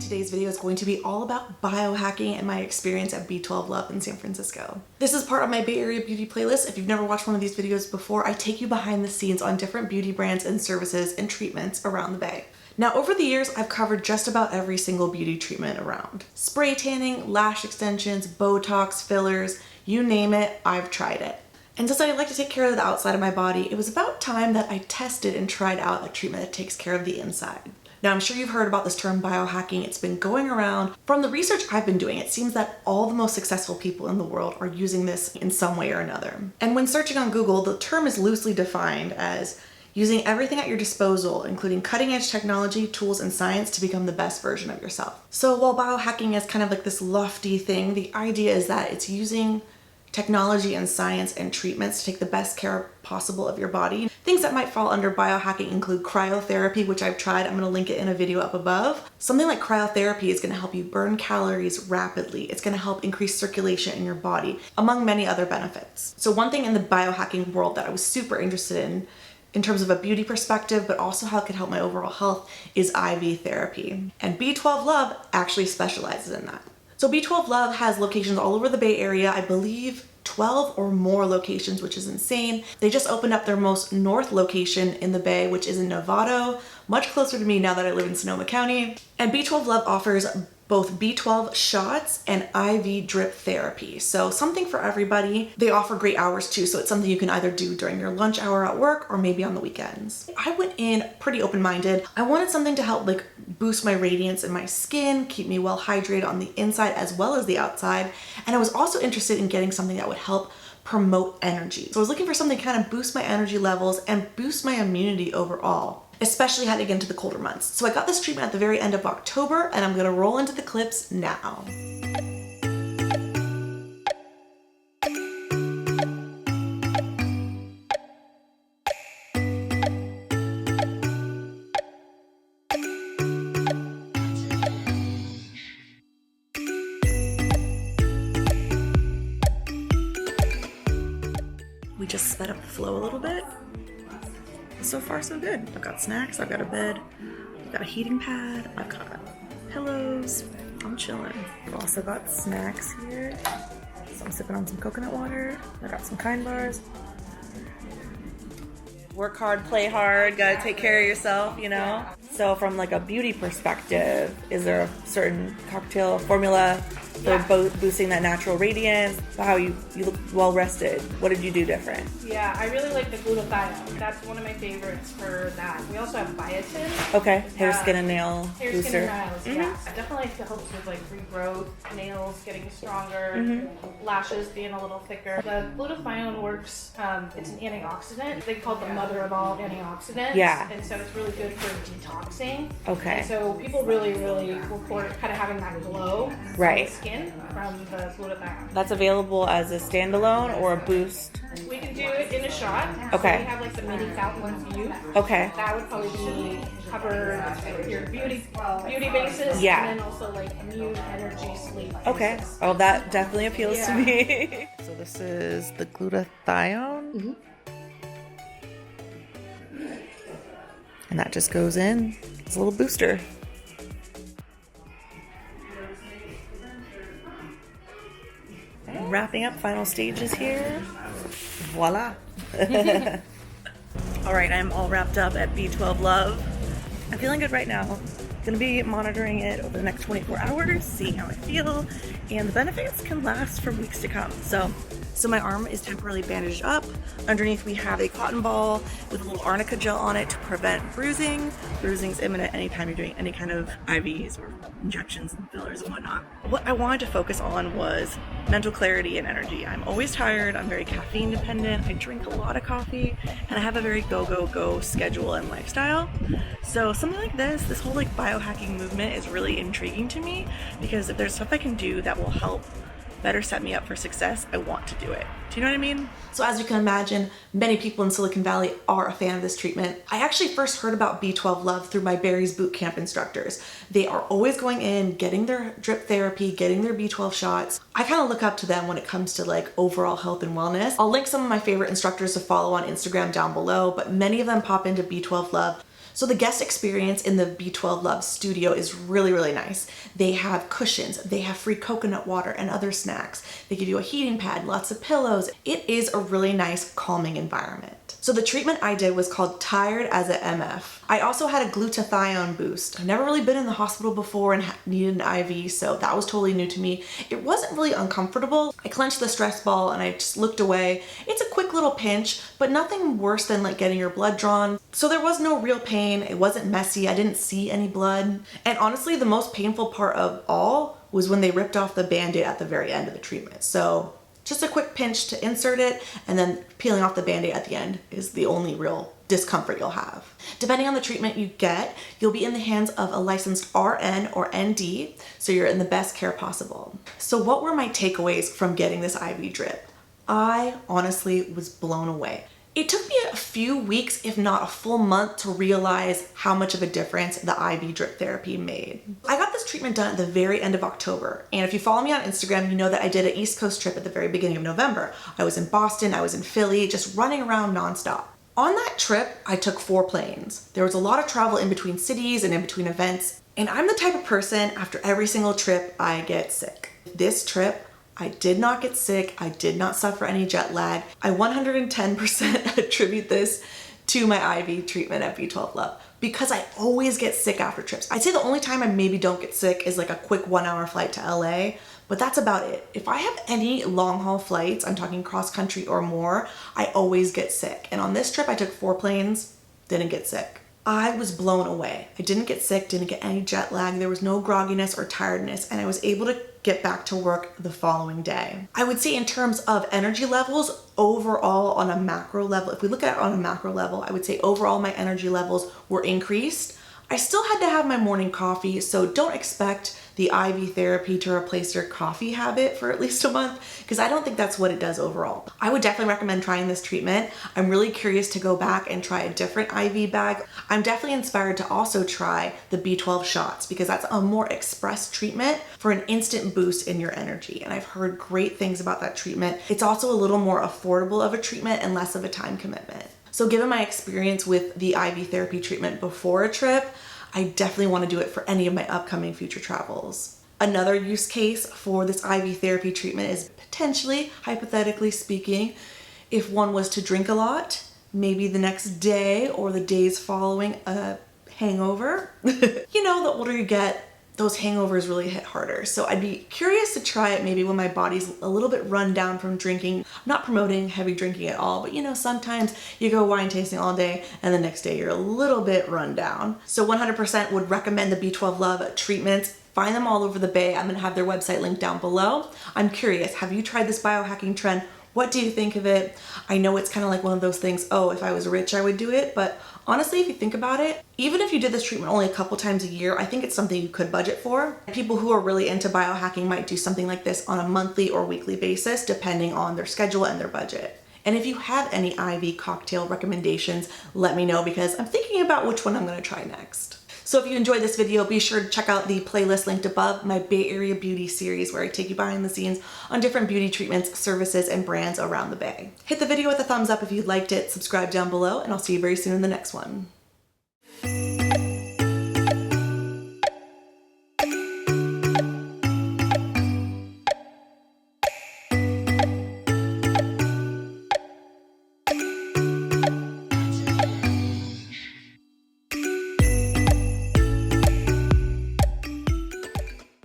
today's video is going to be all about biohacking and my experience at B12 LOVE in San Francisco. This is part of my Bay Area beauty playlist. If you've never watched one of these videos before, I take you behind the scenes on different beauty brands and services and treatments around the Bay. Now, over the years, I've covered just about every single beauty treatment around. Spray tanning, lash extensions, Botox, fillers, you name it, I've tried it. And since I like to take care of the outside of my body, it was about time that I tested and tried out a treatment that takes care of the inside. Now, I'm sure you've heard about this term biohacking. It's been going around. From the research I've been doing, it seems that all the most successful people in the world are using this in some way or another. And when searching on Google, the term is loosely defined as using everything at your disposal, including cutting-edge technology, tools, and science to become the best version of yourself. So while biohacking is kind of like this lofty thing, the idea is that it's using technology and science and treatments to take the best care possible of your body. Things that might fall under biohacking include cryotherapy, which I've tried. I'm going to link it in a video up above. Something like cryotherapy is going to help you burn calories rapidly. It's going to help increase circulation in your body, among many other benefits. So one thing in the biohacking world that I was super interested in terms of a beauty perspective, but also how it could help my overall health, is IV therapy. And B12 LOVE actually specializes in that. So B12 LOVE has locations all over the Bay Area, I believe 12 or more locations, which is insane. They just opened up their most north location in the Bay, which is in Novato, much closer to me now that I live in Sonoma County. And B12 LOVE offers both B12 shots and IV drip therapy. So something for everybody. They offer great hours too, so it's something you can either do during your lunch hour at work or maybe on the weekends. I went in pretty open-minded. I wanted something to help boost my radiance in my skin, keep me well hydrated on the inside as well as the outside. And I was also interested in getting something that would help promote energy. So I was looking for something to kind of boost my energy levels and boost my immunity overall, especially heading into the colder months. So I got this treatment at the very end of October, and I'm gonna roll into the clips now. We just sped up the flow a little bit. So far, so good. I've got snacks, I've got a bed, I've got a heating pad, I've got pillows. I'm chilling. I've also got snacks here. So I'm sipping on some coconut water. I got some Kind bars. Work hard, play hard, gotta take care of yourself, you know? So from like a beauty perspective, is there a certain cocktail formula for boosting that natural radiance? How you look well rested? What did you do different? Yeah, I really like the glutathione. That's one of my favorites for that. We also have biotin. Okay, hair, skin, and nail hair, booster. Skin, and nails, yeah. It definitely helps with like regrowth, nails getting stronger, lashes being a little thicker. The glutathione works, it's an antioxidant. They call it the mother of all antioxidants. Yeah. And so it's really good for detoxing. Okay. And so people really report kind of having that glow Right. on the skin from the glutathione. That's available as a standalone or a boost? We can do it in a shot. Okay. So we have like the mini Calhoun View. Okay. That would probably be cover your beauty basis. Yeah. And then also like immune, energy, sleep. Okay. basis. Oh, that definitely appeals to Yeah. me. So this is the glutathione. And that just goes in. It's a little booster. Wrapping up, final stages here. Voila. All right, I'm all wrapped up at B12 LOVE. I'm feeling good right now. Gonna be monitoring it over the next 24 hours, seeing how I feel, and the benefits can last for weeks to come. So my arm is temporarily bandaged up. Underneath we have a cotton ball with a little arnica gel on it to prevent bruising. Bruising's imminent anytime you're doing any kind of IVs or injections and fillers and whatnot. What I wanted to focus on was mental clarity and energy. I'm always tired, I'm very caffeine dependent, I drink a lot of coffee, and I have a very go schedule and lifestyle. So something like this whole like biohacking movement is really intriguing to me, because if there's stuff I can do that will help better set me up for success, I want to do it. Do you know what I mean? So as you can imagine, many people in Silicon Valley are a fan of this treatment. I actually first heard about B12 LOVE through my Barry's Bootcamp instructors. They are always going in, getting their drip therapy, getting their B12 shots. I kind of look up to them when it comes to like overall health and wellness. I'll link some of my favorite instructors to follow on Instagram down below, but many of them pop into B12 LOVE. So the guest experience in the B12 Love studio is really, really nice. They have cushions, they have free coconut water and other snacks. They give you a heating pad, lots of pillows. It is a really nice, calming environment. So the treatment I did was called Tired as a MF. I also had a glutathione boost. I've never really been in the hospital before and needed an IV, so that was totally new to me. It wasn't really uncomfortable. I clenched the stress ball and I just looked away. It's a quick little pinch, but nothing worse than like getting your blood drawn. So there was no real pain. It wasn't messy. I didn't see any blood. And honestly, the most painful part of all was when they ripped off the Band-Aid at the very end of the treatment. So just a quick pinch to insert it, and then peeling off the Band-Aid at the end is the only real discomfort you'll have. Depending on the treatment you get, you'll be in the hands of a licensed RN or ND, so you're in the best care possible. So what were my takeaways from getting this IV drip? I honestly was blown away. It took me a few weeks, if not a full month, to realize how much of a difference the IV drip therapy made. I got this treatment done at the very end of October, and if you follow me on Instagram, you know that I did an East Coast trip at the very beginning of November. I was in Boston, I was in Philly, just running around nonstop. On that trip, I took 4 planes. There was a lot of travel in between cities and in between events, and I'm the type of person, after every single trip, I get sick. This trip, I did not get sick. I did not suffer any jet lag. I 110% attribute this to my IV treatment at B12 Love because I always get sick after trips. I'd say the only time I maybe don't get sick is like a quick 1-hour flight to LA, but that's about it. If I have any long haul flights, I'm talking cross country or more, I always get sick. And on this trip, I took 4 planes, didn't get sick. I was blown away. I didn't get sick, didn't get any jet lag. There was no grogginess or tiredness, and I was able to get back to work the following day. I would say in terms of energy levels, overall on a macro level, if we look at it on a macro level, I would say overall my energy levels were increased. I still had to have my morning coffee, so don't expect the IV therapy to replace your coffee habit for at least a month, because I don't think that's what it does overall. I would definitely recommend trying this treatment. I'm really curious to go back and try a different IV bag. I'm definitely inspired to also try the B12 shots because that's a more express treatment for an instant boost in your energy. And I've heard great things about that treatment. It's also a little more affordable of a treatment and less of a time commitment. So given my experience with the IV therapy treatment before a trip, I definitely want to do it for any of my upcoming future travels. Another use case for this IV therapy treatment is potentially, hypothetically speaking, if one was to drink a lot, maybe the next day or the days following a hangover. You know, the older you get, those hangovers really hit harder. So I'd be curious to try it maybe when my body's a little bit run down from drinking. I'm not promoting heavy drinking at all, but you know, sometimes you go wine tasting all day and the next day you're a little bit run down. So 100% would recommend the B12 Love treatments. Find them all over the Bay. I'm gonna have their website linked down below. I'm curious, have you tried this biohacking trend? What do you think of it? I know it's kind of like one of those things, oh, if I was rich, I would do it. But honestly, if you think about it, even if you did this treatment only a couple times a year, I think it's something you could budget for. People who are really into biohacking might do something like this on a monthly or weekly basis, depending on their schedule and their budget. And if you have any IV cocktail recommendations, let me know because I'm thinking about which one I'm gonna try next. So if you enjoyed this video, be sure to check out the playlist linked above, my Bay Area Beauty series, where I take you behind the scenes on different beauty treatments, services, and brands around the Bay. Hit the video with a thumbs up if you liked it, subscribe down below, and I'll see you very soon in the next one.